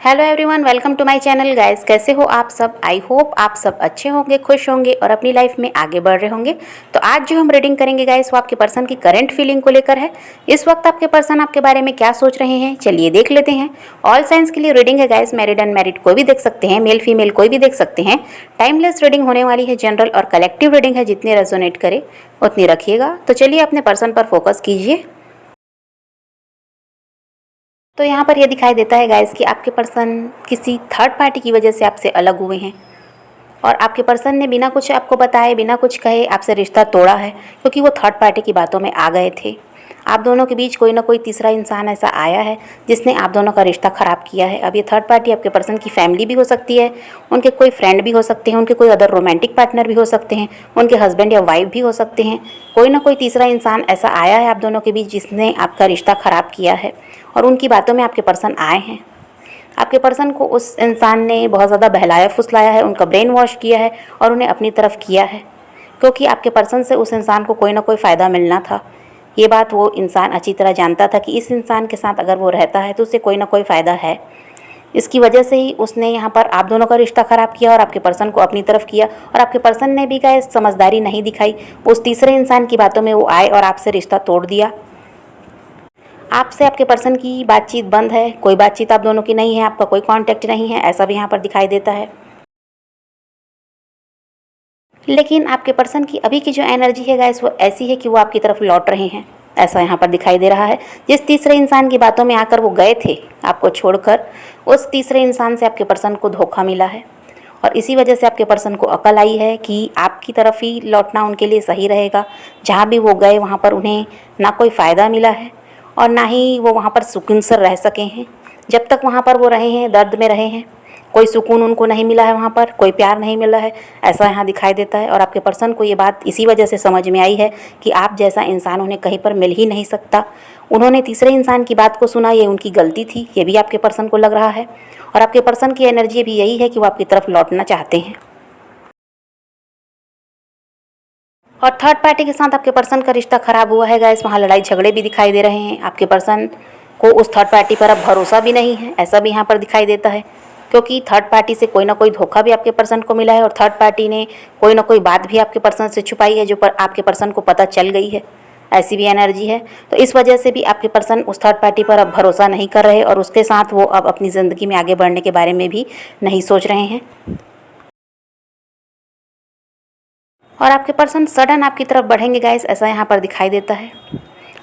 Hello everyone, welcome to my channel guys. कैसे हो आप सब? आई होप आप सब अच्छे होंगे, खुश होंगे और अपनी लाइफ में आगे बढ़ रहे होंगे। तो आज जो हम रीडिंग करेंगे गाइस वो आपके पर्सन की करंट फीलिंग को लेकर है। इस वक्त आपके पर्सन आपके बारे में क्या सोच रहे हैं, चलिए देख लेते हैं। ऑल साइंस के लिए रीडिंग है गाइस, मैरिड अनमैरिड कोई भी देख सकते हैं, मेल फीमेल कोई भी देख सकते हैं। टाइमलेस रीडिंग होने वाली है, जनरल और कलेक्टिव रीडिंग है, जितनी रेजोनेट करे उतनी रखिएगा। तो चलिए अपने पर्सन पर फोकस कीजिए। तो यहाँ पर यह दिखाई देता है गाइस कि आपके पर्सन किसी थर्ड पार्टी की वजह से आपसे अलग हुए हैं और आपके पर्सन ने बिना कुछ आपको बताए, बिना कुछ कहे आपसे रिश्ता तोड़ा है, क्योंकि वो थर्ड पार्टी की बातों में आ गए थे। आप दोनों के बीच कोई ना कोई तीसरा इंसान ऐसा आया है जिसने आप दोनों का रिश्ता ख़राब किया है। अब ये थर्ड पार्टी आपके पर्सन की फैमिली भी हो सकती है, उनके कोई फ्रेंड भी हो सकते हैं, उनके कोई अदर रोमांटिक पार्टनर भी हो सकते हैं, उनके हस्बैंड या वाइफ भी हो सकते हैं। कोई ना कोई तीसरा इंसान ऐसा आया है आप दोनों के बीच जिसने आपका रिश्ता ख़राब किया है और उनकी बातों में आपके पर्सन आए हैं। आपके पर्सन को उस इंसान ने बहुत ज़्यादा बहलाया फुसलाया है, उनका ब्रेन वॉश किया है और उन्हें अपनी तरफ किया है, क्योंकि आपके पर्सन से उस इंसान को कोई ना कोई फ़ायदा मिलना था। ये बात वो इंसान अच्छी तरह जानता था कि इस इंसान के साथ अगर वो रहता है तो उसे कोई ना कोई फ़ायदा है। इसकी वजह से ही उसने यहाँ पर आप दोनों का रिश्ता ख़राब किया और आपके पर्सन को अपनी तरफ किया। और आपके पर्सन ने भी क्या समझदारी नहीं दिखाई, उस तीसरे इंसान की बातों में वो आए और आपसे रिश्ता तोड़ दिया। आपसे आपके पर्सन की बातचीत बंद है, कोई बातचीत आप दोनों की नहीं है, आपका कोई कांटेक्ट नहीं है, ऐसा भी यहाँ पर दिखाई देता है। लेकिन आपके पर्सन की अभी की जो एनर्जी है गाइस वो ऐसी है कि वो आपकी तरफ लौट रहे हैं, ऐसा यहाँ पर दिखाई दे रहा है। जिस तीसरे इंसान की बातों में आकर वो गए थे आपको छोड़कर, उस तीसरे इंसान से आपके पर्सन को धोखा मिला है और इसी वजह से आपके पर्सन को अकल आई है कि आपकी तरफ ही लौटना उनके लिए सही रहेगा। जहाँ भी वो गए वहाँ पर उन्हें ना कोई फ़ायदा मिला है और ना ही वो वहाँ पर सुकून से रह सके हैं। जब तक वहाँ पर वो रहे हैं, दर्द में रहे हैं, कोई सुकून उनको नहीं मिला है, वहाँ पर कोई प्यार नहीं मिला है, ऐसा यहाँ दिखाई देता है। और आपके पर्सन को ये बात इसी वजह से समझ में आई है कि आप जैसा इंसान उन्हें कहीं पर मिल ही नहीं सकता। उन्होंने तीसरे इंसान की बात को सुना, ये उनकी गलती थी, ये भी आपके पर्सन को लग रहा है। और आपके पर्सन की एनर्जी भी यही है कि वो आपकी तरफ लौटना चाहते हैं। और थर्ड पार्टी के साथ आपके पर्सन का रिश्ता ख़राब हुआ है गाइस, वहाँ लड़ाई झगड़े भी दिखाई दे रहे हैं। आपके पर्सन को उस थर्ड पार्टी पर अब भरोसा भी नहीं है, ऐसा भी यहाँ पर दिखाई देता है, क्योंकि थर्ड पार्टी से कोई ना कोई धोखा भी आपके पर्सन को मिला है और थर्ड पार्टी ने कोई ना कोई बात भी आपके पर्सन से छुपाई है जो आपके पर्सन को पता चल गई है, ऐसी भी एनर्जी है। तो इस वजह से भी आपके पर्सन उस थर्ड पार्टी पर अब भरोसा नहीं कर रहे और उसके साथ वो अब अपनी ज़िंदगी में आगे बढ़ने के बारे में भी नहीं सोच रहे हैं। और आपके पर्सन सडन आपकी तरफ बढ़ेंगे गाइस, ऐसा यहाँ पर दिखाई देता है।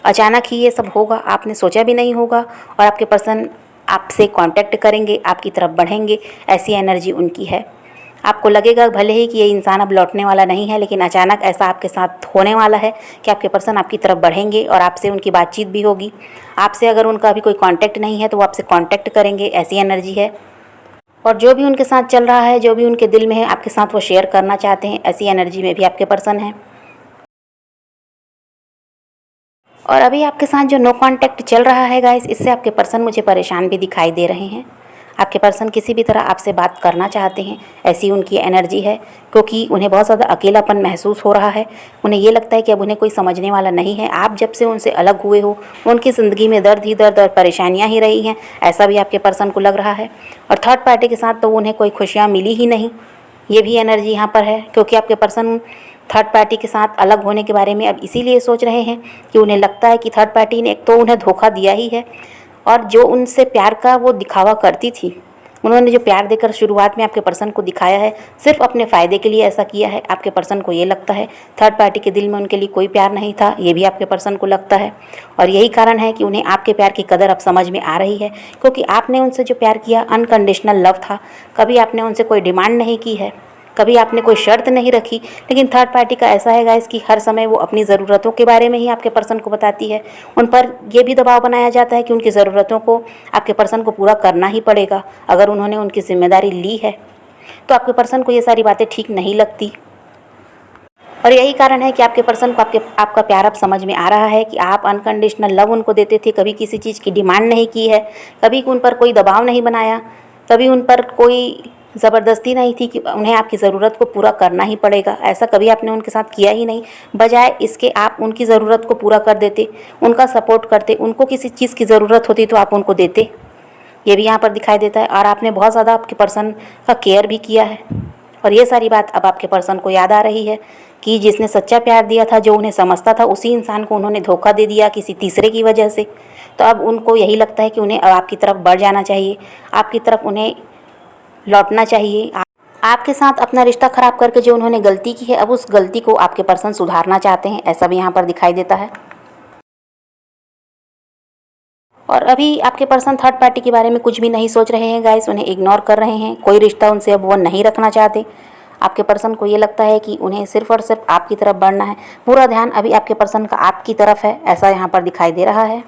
अचानक ही ये सब होगा, आपने सोचा भी नहीं होगा और आपके पर्सन आपसे कांटेक्ट करेंगे, आपकी तरफ बढ़ेंगे, ऐसी एनर्जी उनकी है। आपको लगेगा भले ही कि ये इंसान अब लौटने वाला नहीं है, लेकिन अचानक ऐसा आपके साथ होने वाला है कि आपके पर्सन आपकी तरफ बढ़ेंगे और आपसे उनकी बातचीत भी होगी। आपसे अगर उनका अभी कोई कांटेक्ट नहीं है तो वो आपसे कांटेक्ट करेंगे, ऐसी एनर्जी है। और जो भी उनके साथ चल रहा है, जो भी उनके दिल में है, आपके साथ वो शेयर करना चाहते हैं, ऐसी एनर्जी में भी आपके पर्सन है। और अभी आपके साथ जो नो कांटेक्ट चल रहा है गाइस, इससे आपके पर्सन मुझे परेशान भी दिखाई दे रहे हैं। आपके पर्सन किसी भी तरह आपसे बात करना चाहते हैं, ऐसी उनकी एनर्जी है, क्योंकि उन्हें बहुत ज़्यादा अकेलापन महसूस हो रहा है। उन्हें ये लगता है कि अब उन्हें कोई समझने वाला नहीं है। आप जब से उनसे अलग हुए हो उनकी ज़िंदगी में दर्द ही दर्द और परेशानियाँ ही रही हैं, ऐसा भी आपके पर्सन को लग रहा है। और थर्ड पार्टी के साथ तो उन्हें कोई खुशियाँ मिली ही नहीं, ये भी एनर्जी यहाँ पर है, क्योंकि आपके पर्सन थर्ड पार्टी के साथ अलग होने के बारे में अब इसीलिए सोच रहे हैं कि उन्हें लगता है कि थर्ड पार्टी ने एक तो उन्हें धोखा दिया ही है और जो उनसे प्यार का वो दिखावा करती थी, उन्होंने जो प्यार देकर शुरुआत में आपके पर्सन को दिखाया है, सिर्फ अपने फ़ायदे के लिए ऐसा किया है। आपके पर्सन को ये लगता है थर्ड पार्टी के दिल में उनके लिए कोई प्यार नहीं था, ये भी आपके पर्सन को लगता है। और यही कारण है कि उन्हें आपके प्यार की कदर अब समझ में आ रही है, क्योंकि आपने उनसे जो प्यार किया अनकंडीशनल लव था। कभी आपने उनसे कोई डिमांड नहीं की है, कभी आपने कोई शर्त नहीं रखी। लेकिन थर्ड पार्टी का ऐसा है गाइस कि हर समय वो अपनी ज़रूरतों के बारे में ही आपके पर्सन को बताती है। उन पर ये भी दबाव बनाया जाता है कि उनकी ज़रूरतों को आपके पर्सन को पूरा करना ही पड़ेगा। अगर उन्होंने उनकी जिम्मेदारी ली है तो आपके पर्सन को ये सारी बातें ठीक नहीं लगती। और यही कारण है कि आपके पर्सन को आपका प्यार अब समझ में आ रहा है कि आप अनकंडीशनल लव उनको देते थे, कभी किसी चीज़ की डिमांड नहीं की है, कभी उन पर कोई दबाव नहीं बनाया, कभी उन पर कोई ज़बरदस्ती नहीं थी कि उन्हें आपकी ज़रूरत को पूरा करना ही पड़ेगा, ऐसा कभी आपने उनके साथ किया ही नहीं। बजाय इसके आप उनकी ज़रूरत को पूरा कर देते, उनका सपोर्ट करते, उनको किसी चीज़ की ज़रूरत होती तो आप उनको देते। ये भी यहाँ पर दिखाई देता है। और आपने बहुत ज़्यादा आपके पर्सन का केयर भी किया है, और ये सारी बात अब आपके पर्सन को याद आ रही है कि जिसने सच्चा प्यार दिया था, जो उन्हें समझता था, उसी इंसान को उन्होंने धोखा दे दिया किसी तीसरे की वजह से। तो अब उनको यही लगता है कि उन्हें अब आपकी तरफ बढ़ जाना चाहिए, आपकी तरफ उन्हें लौटना चाहिए। आपके साथ अपना रिश्ता ख़राब करके जो उन्होंने गलती की है, अब उस गलती को आपके पर्सन सुधारना चाहते हैं, ऐसा भी यहाँ पर दिखाई देता है। और अभी आपके पर्सन थर्ड पार्टी के बारे में कुछ भी नहीं सोच रहे हैं गाइस, उन्हें इग्नोर कर रहे हैं, कोई रिश्ता उनसे अब वो नहीं रखना चाहते। आपके पर्सन को ये लगता है कि उन्हें सिर्फ और सिर्फ आपकी तरफ बढ़ना है, पूरा ध्यान अभी आपके पर्सन का आपकी तरफ है, ऐसा यहाँ पर दिखाई दे रहा है।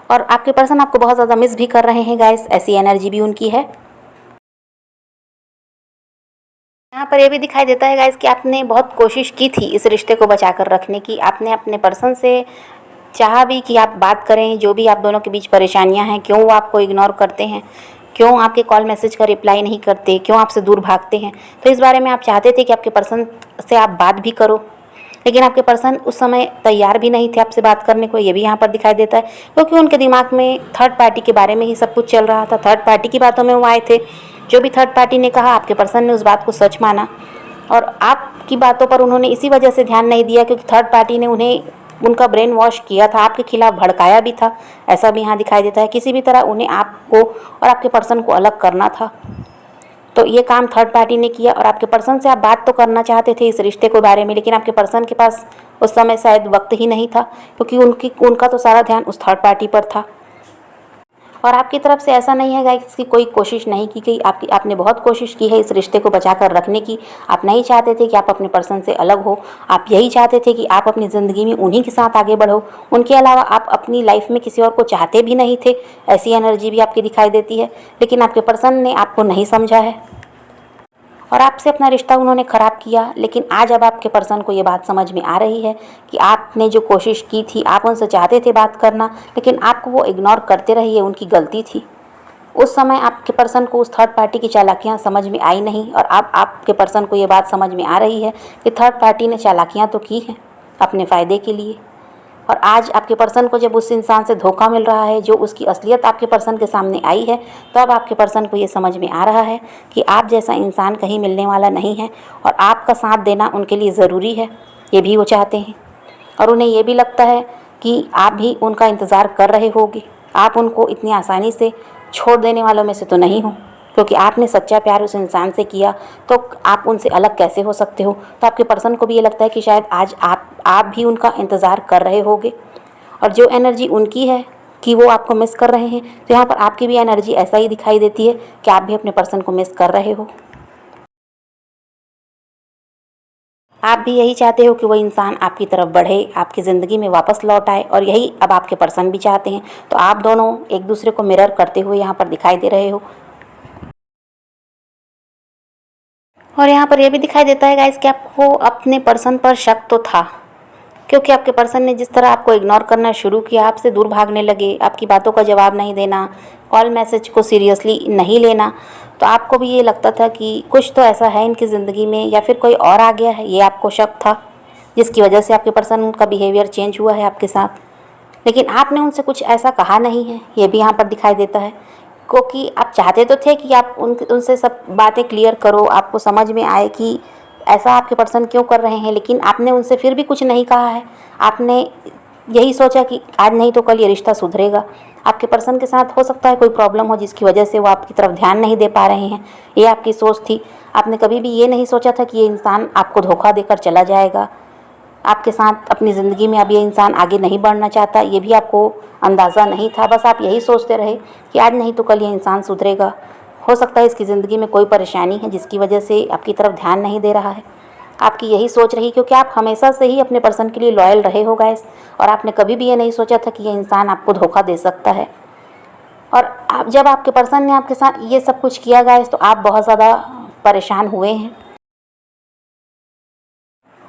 और आपके पर्सन आपको बहुत ज़्यादा मिस भी कर रहे हैं गाइस, ऐसी एनर्जी भी उनकी है। यहाँ पर ये भी दिखाई देता है गाइस कि आपने बहुत कोशिश की थी इस रिश्ते को बचा कर रखने की। आपने अपने पर्सन से चाहा भी कि आप बात करें, जो भी आप दोनों के बीच परेशानियां हैं, क्यों वो आपको इग्नोर करते हैं, क्यों आपके कॉल मैसेज का रिप्लाई नहीं करते, क्यों आपसे दूर भागते हैं। तो इस बारे में आप चाहते थे कि आपके पर्सन से आप बात भी करो, लेकिन आपके पर्सन उस समय तैयार भी नहीं थे आपसे बात करने को। ये भी यहाँ पर दिखाई देता है, क्योंकि उनके दिमाग में थर्ड पार्टी के बारे में ही सब कुछ चल रहा था। थर्ड पार्टी की बातों में वो आए थे, जो भी थर्ड पार्टी ने कहा आपके पर्सन ने उस बात को सच माना, और आपकी बातों पर उन्होंने इसी वजह से ध्यान नहीं दिया क्योंकि थर्ड पार्टी ने उन्हें उनका ब्रेन वॉश किया था, आपके खिलाफ भड़काया भी था, ऐसा भी यहाँ दिखाई देता है। किसी भी तरह उन्हें आपको और आपके पर्सन को अलग करना था, तो ये काम थर्ड पार्टी ने किया। और आपके पर्सन से आप बात तो करना चाहते थे इस रिश्ते के बारे में, लेकिन आपके पर्सन के पास उस समय शायद वक्त ही नहीं था, क्योंकि उनका तो सारा ध्यान उस थर्ड पार्टी पर था। और आपकी तरफ से ऐसा नहीं है गाइस कि कोई कोशिश नहीं की गई, आपने बहुत कोशिश की है इस रिश्ते को बचा कर रखने की। आप नहीं चाहते थे कि आप अपने पर्सन से अलग हो, आप यही चाहते थे कि आप अपनी ज़िंदगी में उन्हीं के साथ आगे बढ़ो। उनके अलावा आप अपनी लाइफ में किसी और को चाहते भी नहीं थे, ऐसी एनर्जी भी आपकी दिखाई देती है। लेकिन आपके पर्सन ने आपको नहीं समझा है और आपसे अपना रिश्ता उन्होंने ख़राब किया। लेकिन आज अब आपके पर्सन को ये बात समझ में आ रही है कि आपने जो कोशिश की थी, आप उनसे चाहते थे बात करना, लेकिन आपको वो इग्नोर करते रहे, ये उनकी गलती थी। उस समय आपके पर्सन को उस थर्ड पार्टी की चालाकियाँ समझ में आई नहीं, और अब आपके पर्सन को ये बात समझ में आ रही है कि थर्ड पार्टी ने चालाकियाँ तो की हैं अपने फ़ायदे के लिए। और आज आपके पर्सन को जब उस इंसान से धोखा मिल रहा है, जो उसकी असलियत आपके पर्सन के सामने आई है, तो अब आपके पर्सन को ये समझ में आ रहा है कि आप जैसा इंसान कहीं मिलने वाला नहीं है, और आपका साथ देना उनके लिए ज़रूरी है, ये भी वो चाहते हैं। और उन्हें ये भी लगता है कि आप भी उनका इंतज़ार कर रहे होगे, आप उनको इतनी आसानी से छोड़ देने वालों में से तो नहीं हो, क्योंकि आपने सच्चा प्यार उस इंसान से किया, तो आप उनसे अलग कैसे हो सकते हो। तो आपके पर्सन को भी ये लगता है कि शायद आज आप भी उनका इंतज़ार कर रहे होगे, और जो एनर्जी उनकी है कि वो आपको मिस कर रहे हैं, तो यहाँ पर आपकी भी एनर्जी ऐसा ही दिखाई देती है कि आप भी अपने पर्सन को मिस कर रहे हो। आप भी यही चाहते हो कि वो इंसान आपकी तरफ बढ़े, आपकी ज़िंदगी में वापस लौट आए, और यही अब आपके पर्सन भी चाहते हैं। तो आप दोनों एक दूसरे को मिरर करते हुए यहाँ पर दिखाई दे रहे हो। और यहाँ पर यह भी दिखाई देता है गाइस कि आपको अपने पर्सन पर शक तो था, क्योंकि आपके पर्सन ने जिस तरह आपको इग्नोर करना शुरू किया, आपसे दूर भागने लगे, आपकी बातों का जवाब नहीं देना, कॉल मैसेज को सीरियसली नहीं लेना, तो आपको भी ये लगता था कि कुछ तो ऐसा है इनकी ज़िंदगी में, या फिर कोई और आ गया है, ये आपको शक था, जिसकी वजह से आपके पर्सन का बिहेवियर चेंज हुआ है आपके साथ। लेकिन आपने उनसे कुछ ऐसा कहा नहीं है, ये भी यहाँ पर दिखाई देता है, क्योंकि आप चाहते तो थे कि आप उनसे सब बातें क्लियर करो, आपको समझ में आए कि ऐसा आपके पर्सन क्यों कर रहे हैं, लेकिन आपने उनसे फिर भी कुछ नहीं कहा है। आपने यही सोचा कि आज नहीं तो कल ये रिश्ता सुधरेगा। आपके पर्सन के साथ हो सकता है कोई प्रॉब्लम हो जिसकी वजह से वो आपकी तरफ ध्यान नहीं दे पा रहे हैं, ये आपकी सोच थी। आपने कभी भी ये नहीं सोचा था कि ये इंसान आपको धोखा देकर चला जाएगा, आपके साथ अपनी ज़िंदगी में अब ये इंसान आगे नहीं बढ़ना चाहता, ये भी आपको अंदाज़ा नहीं था। बस आप यही सोचते रहे कि आज नहीं तो कल ये इंसान सुधरेगा, हो सकता है इसकी ज़िंदगी में कोई परेशानी है जिसकी वजह से आपकी तरफ ध्यान नहीं दे रहा है। आपकी यही सोच रही, क्योंकि आप हमेशा से ही अपने पर्सन के लिए लॉयल रहे हो गाइस, और आपने कभी भी ये नहीं सोचा था कि ये इंसान आपको धोखा दे सकता है। और आप जब आपके पर्सन ने आपके साथ ये सब कुछ किया गाइस, तो आप बहुत ज़्यादा परेशान हुए हैं।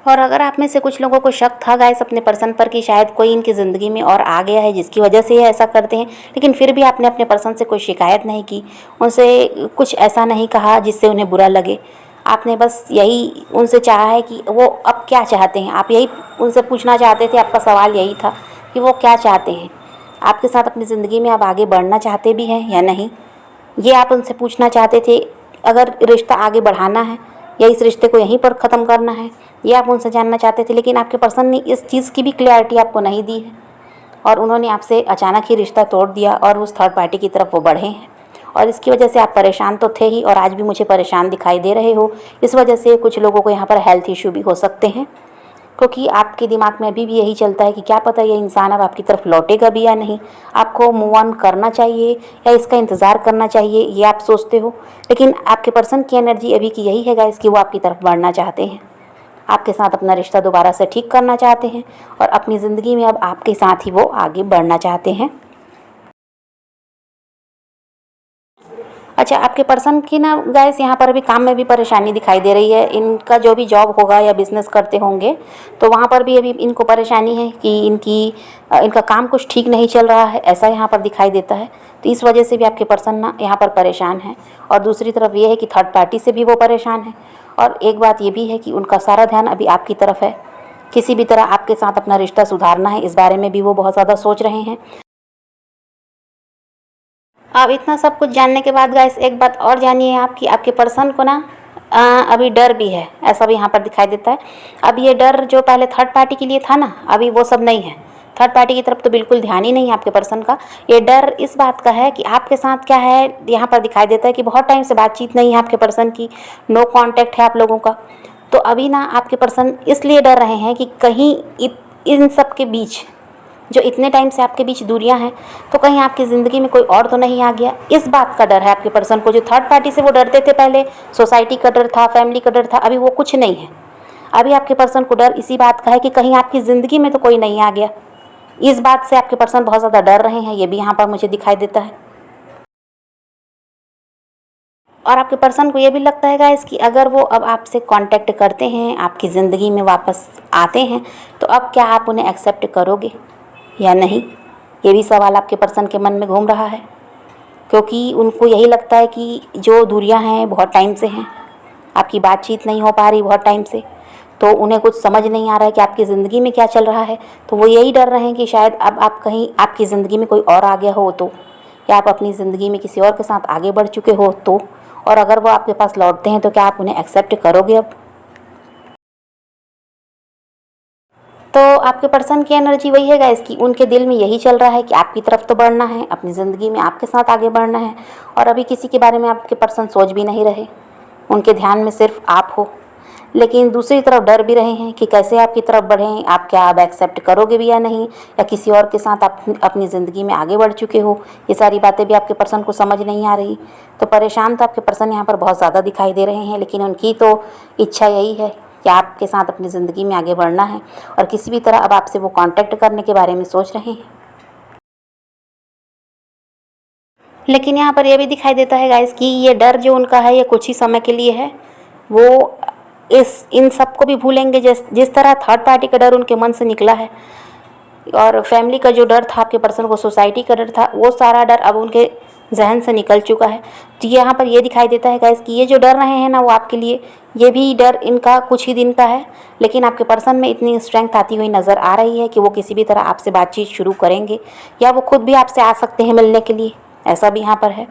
और अगर आप में से कुछ लोगों को शक था गाइस अपने पर्सन पर कि शायद कोई इनकी ज़िंदगी में और आ गया है जिसकी वजह से ये ऐसा करते हैं, लेकिन फिर भी आपने अपने पर्सन से कोई शिकायत नहीं की, उनसे कुछ ऐसा नहीं कहा जिससे उन्हें बुरा लगे। आपने बस यही उनसे चाहा है कि वो अब क्या चाहते हैं, आप यही उनसे पूछना चाहते थे। आपका सवाल यही था कि वो क्या चाहते हैं। आपके साथ अपनी ज़िंदगी में आप आगे बढ़ना चाहते भी हैं या नहीं, ये आप उनसे पूछना चाहते थे। अगर रिश्ता आगे बढ़ाना है या इस रिश्ते को यहीं पर ख़त्म करना है, ये आप उनसे जानना चाहते थे। लेकिन आपके पर्सन ने इस चीज़ की भी क्लैरिटी आपको नहीं दी है और उन्होंने आपसे अचानक ही रिश्ता तोड़ दिया और उस थर्ड पार्टी की तरफ वो बढ़े हैं। और इसकी वजह से आप परेशान तो थे ही और आज भी मुझे परेशान दिखाई दे रहे हो। इस वजह से कुछ लोगों को यहाँ पर हेल्थ इशू भी हो सकते हैं, क्योंकि आपके दिमाग में अभी भी यही चलता है कि क्या पता ये इंसान अब आपकी तरफ लौटेगा भी या नहीं, आपको मूव ऑन करना चाहिए या इसका इंतज़ार करना चाहिए, ये आप सोचते हो। लेकिन आपके पर्सन की एनर्जी अभी की यही है गाइस कि वो आपकी तरफ बढ़ना चाहते हैं, आपके साथ अपना रिश्ता दोबारा से ठीक करना चाहते हैं और अपनी ज़िंदगी में अब आपके साथ ही वो आगे बढ़ना चाहते हैं। अच्छा, आपके पर्सन की ना गाइस यहाँ पर अभी काम में भी परेशानी दिखाई दे रही है। इनका जो भी जॉब होगा या बिज़नेस करते होंगे तो वहाँ पर भी अभी इनको परेशानी है कि इनका काम कुछ ठीक नहीं चल रहा है, ऐसा यहाँ पर दिखाई देता है। तो इस वजह से भी आपके पर्सन ना यहाँ पर परेशान है। और दूसरी तरफ ये है कि थर्ड पार्टी से भी वो परेशान है। और एक बात ये भी है कि उनका सारा ध्यान अभी आपकी तरफ है। किसी भी तरह आपके साथ अपना रिश्ता सुधारना है, इस बारे में भी वो बहुत ज़्यादा सोच रहे हैं। अब इतना सब कुछ जानने के बाद गाइस एक बात और जानिए आप कि आपके पर्सन को ना अभी डर भी है, ऐसा भी यहाँ पर दिखाई देता है। अब ये डर जो पहले थर्ड पार्टी के लिए था ना, अभी वो सब नहीं है। थर्ड पार्टी की तरफ तो बिल्कुल ध्यान ही नहीं है आपके पर्सन का। ये डर इस बात का है कि आपके साथ क्या है, यहाँ पर दिखाई देता है कि बहुत टाइम से बातचीत नहीं है आपके पर्सन की, नो कांटेक्ट है आप लोगों का। तो अभी ना आपके पर्सन इसलिए डर रहे हैं कि कहीं इन सब के बीच जो इतने टाइम से आपके बीच दूरियां हैं, तो कहीं आपकी ज़िंदगी में कोई और तो नहीं आ गया। इस बात का डर है आपके पर्सन को। जो थर्ड पार्टी से वो डरते थे पहले, सोसाइटी का डर था, फैमिली का डर था, अभी वो कुछ नहीं है। अभी आपके पर्सन को डर इसी बात का है कि कहीं आपकी ज़िंदगी में तो कोई नहीं आ गया। इस बात से आपके पर्सन बहुत ज़्यादा डर रहे हैं, ये भी यहाँ पर मुझे दिखाई देता है। और आपके पर्सन को ये भी लगता है गाइस कि अगर वो अब आपसे कांटेक्ट करते हैं, आपकी ज़िंदगी में वापस आते हैं, तो अब क्या आप उन्हें एक्सेप्ट करोगे या नहीं, ये भी सवाल आपके पर्सन के मन में घूम रहा है। क्योंकि उनको यही लगता है कि जो दूरियां हैं बहुत टाइम से हैं, आपकी बातचीत नहीं हो पा रही बहुत टाइम से, तो उन्हें कुछ समझ नहीं आ रहा है कि आपकी ज़िंदगी में क्या चल रहा है। तो वो यही डर रहे हैं कि शायद अब आप कहीं आपकी ज़िंदगी में कोई और आ गया हो तो, या आप अपनी ज़िंदगी में किसी और के साथ आगे बढ़ चुके हो तो, और अगर वो आपके पास लौटते हैं तो क्या आप उन्हें एक्सेप्ट करोगे अब। तो आपके पर्सन की एनर्जी वही है गाइस कि उनके दिल में यही चल रहा है कि आपकी तरफ तो बढ़ना है, अपनी ज़िंदगी में आपके साथ आगे बढ़ना है। और अभी किसी के बारे में आपके पर्सन सोच भी नहीं रहे, उनके ध्यान में सिर्फ आप हो। लेकिन दूसरी तरफ डर भी रहे हैं कि कैसे आपकी तरफ बढ़ें, आप क्या अब एक्सेप्ट करोगे भी या नहीं, या किसी और के साथ आप अपनी ज़िंदगी में आगे बढ़ चुके हो। ये सारी बातें भी आपके पर्सन को समझ नहीं आ रही। तो परेशान तो आपके पर्सन यहाँ पर बहुत ज़्यादा दिखाई दे रहे हैं, लेकिन उनकी तो इच्छा यही है कि आपके साथ अपनी ज़िंदगी में आगे बढ़ना है और किसी भी तरह अब आपसे वो कांटेक्ट करने के बारे में सोच रहे हैं। लेकिन यहाँ पर यह भी दिखाई देता है गाइस कि ये डर जो उनका है ये कुछ ही समय के लिए है। वो इन सब को भी भूलेंगे। जिस तरह थर्ड पार्टी का डर उनके मन से निकला है और फैमिली का जो डर था आपके पर्सन को, सोसाइटी का डर था, वो सारा डर अब उनके जहन से निकल चुका है। तो यहाँ पर ये दिखाई देता है गाइस कि ये जो डर रहे हैं ना वो आपके लिए, ये भी डर इनका कुछ ही दिन का है। लेकिन आपके पर्सन में इतनी स्ट्रेंथ आती हुई नज़र आ रही है कि वो किसी भी तरह आपसे बातचीत शुरू करेंगे, या वो खुद भी आपसे आ सकते हैं मिलने के लिए, ऐसा भी यहाँ पर है।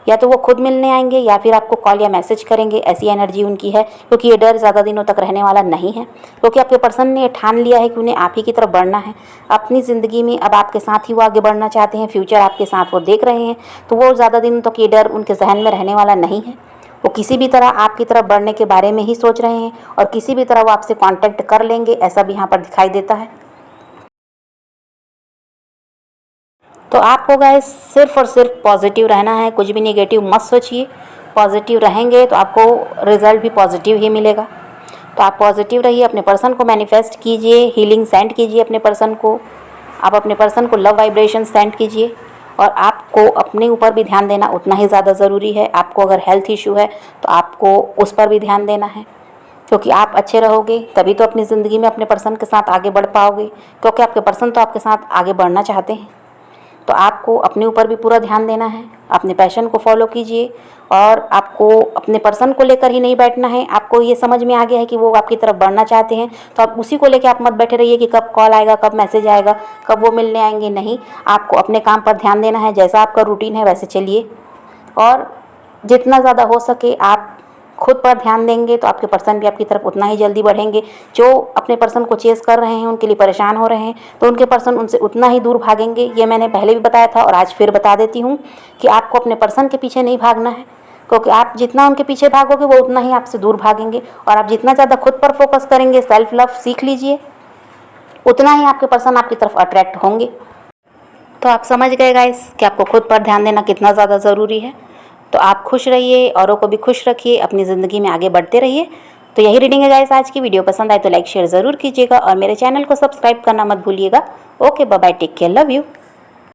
या तो वो खुद मिलने आएंगे या फिर आपको कॉल या मैसेज करेंगे, ऐसी एनर्जी उनकी है। क्योंकि ये डर ज़्यादा दिनों तक रहने वाला नहीं है, क्योंकि आपके पर्सन ने ठान लिया है कि उन्हें आप ही की तरफ बढ़ना है। अपनी ज़िंदगी में अब आपके साथ ही वो आगे बढ़ना चाहते हैं, फ्यूचर आपके साथ वो देख रहे हैं। तो वो ज़्यादा दिनों तक ये डर उनके जहन में रहने वाला नहीं है। वो किसी भी तरह आपकी तरफ बढ़ने के बारे में ही सोच रहे हैं और किसी भी तरह वो आपसे कांटेक्ट कर लेंगे, ऐसा भी यहाँ पर दिखाई देता है। तो आपको गाइस सिर्फ और सिर्फ पॉजिटिव रहना है, कुछ भी नेगेटिव मत सोचिए। पॉजिटिव रहेंगे तो आपको रिज़ल्ट भी पॉजिटिव ही मिलेगा। तो आप पॉजिटिव रहिए, अपने पर्सन को मैनिफेस्ट कीजिए, हीलिंग सेंड कीजिए अपने पर्सन को। आप अपने पर्सन को लव वाइब्रेशन सेंड कीजिए। और आपको अपने ऊपर भी ध्यान देना उतना ही ज़्यादा ज़रूरी है। आपको अगर हेल्थ इशू है तो आपको उस पर भी ध्यान देना है, क्योंकि आप अच्छे रहोगे तभी तो अपनी ज़िंदगी में अपने पर्सन के साथ आगे बढ़ पाओगे। क्योंकि आपके पर्सन तो आपके साथ आगे बढ़ना चाहते हैं। तो आपको अपने ऊपर भी पूरा ध्यान देना है, अपने पैशन को फॉलो कीजिए और आपको अपने पर्सन को लेकर ही नहीं बैठना है। आपको ये समझ में आ गया है कि वो आपकी तरफ बढ़ना चाहते हैं, तो आप उसी को लेकर आप मत बैठे रहिए कि कब कॉल आएगा, कब मैसेज आएगा, कब वो मिलने आएंगे। नहीं, आपको अपने काम पर ध्यान देना है। जैसा आपका रूटीन है वैसे चलिए, और जितना ज़्यादा हो सके आप खुद पर ध्यान देंगे तो आपके पर्सन भी आपकी तरफ उतना ही जल्दी बढ़ेंगे। जो अपने पर्सन को चेस कर रहे हैं, उनके लिए परेशान हो रहे हैं, तो उनके पर्सन उनसे उतना ही दूर भागेंगे। ये मैंने पहले भी बताया था और आज फिर बता देती हूँ कि आपको अपने पर्सन के पीछे नहीं भागना है, क्योंकि आप जितना उनके पीछे भागोगे वो उतना ही आपसे दूर भागेंगे। और आप जितना ज़्यादा खुद पर फोकस करेंगे, सेल्फ लव सीख लीजिए, उतना ही आपके पर्सन आपकी तरफ अट्रैक्ट होंगे। तो आप समझ गए गाइस कि आपको खुद पर ध्यान देना कितना ज़्यादा ज़रूरी है। तो आप खुश रहिए, औरों को भी खुश रखिए, अपनी ज़िंदगी में आगे बढ़ते रहिए। तो यही रीडिंग है गाइस आज की। वीडियो पसंद आए तो लाइक शेयर ज़रूर कीजिएगा और मेरे चैनल को सब्सक्राइब करना मत भूलिएगा। Okay, bye bye, take care, love you.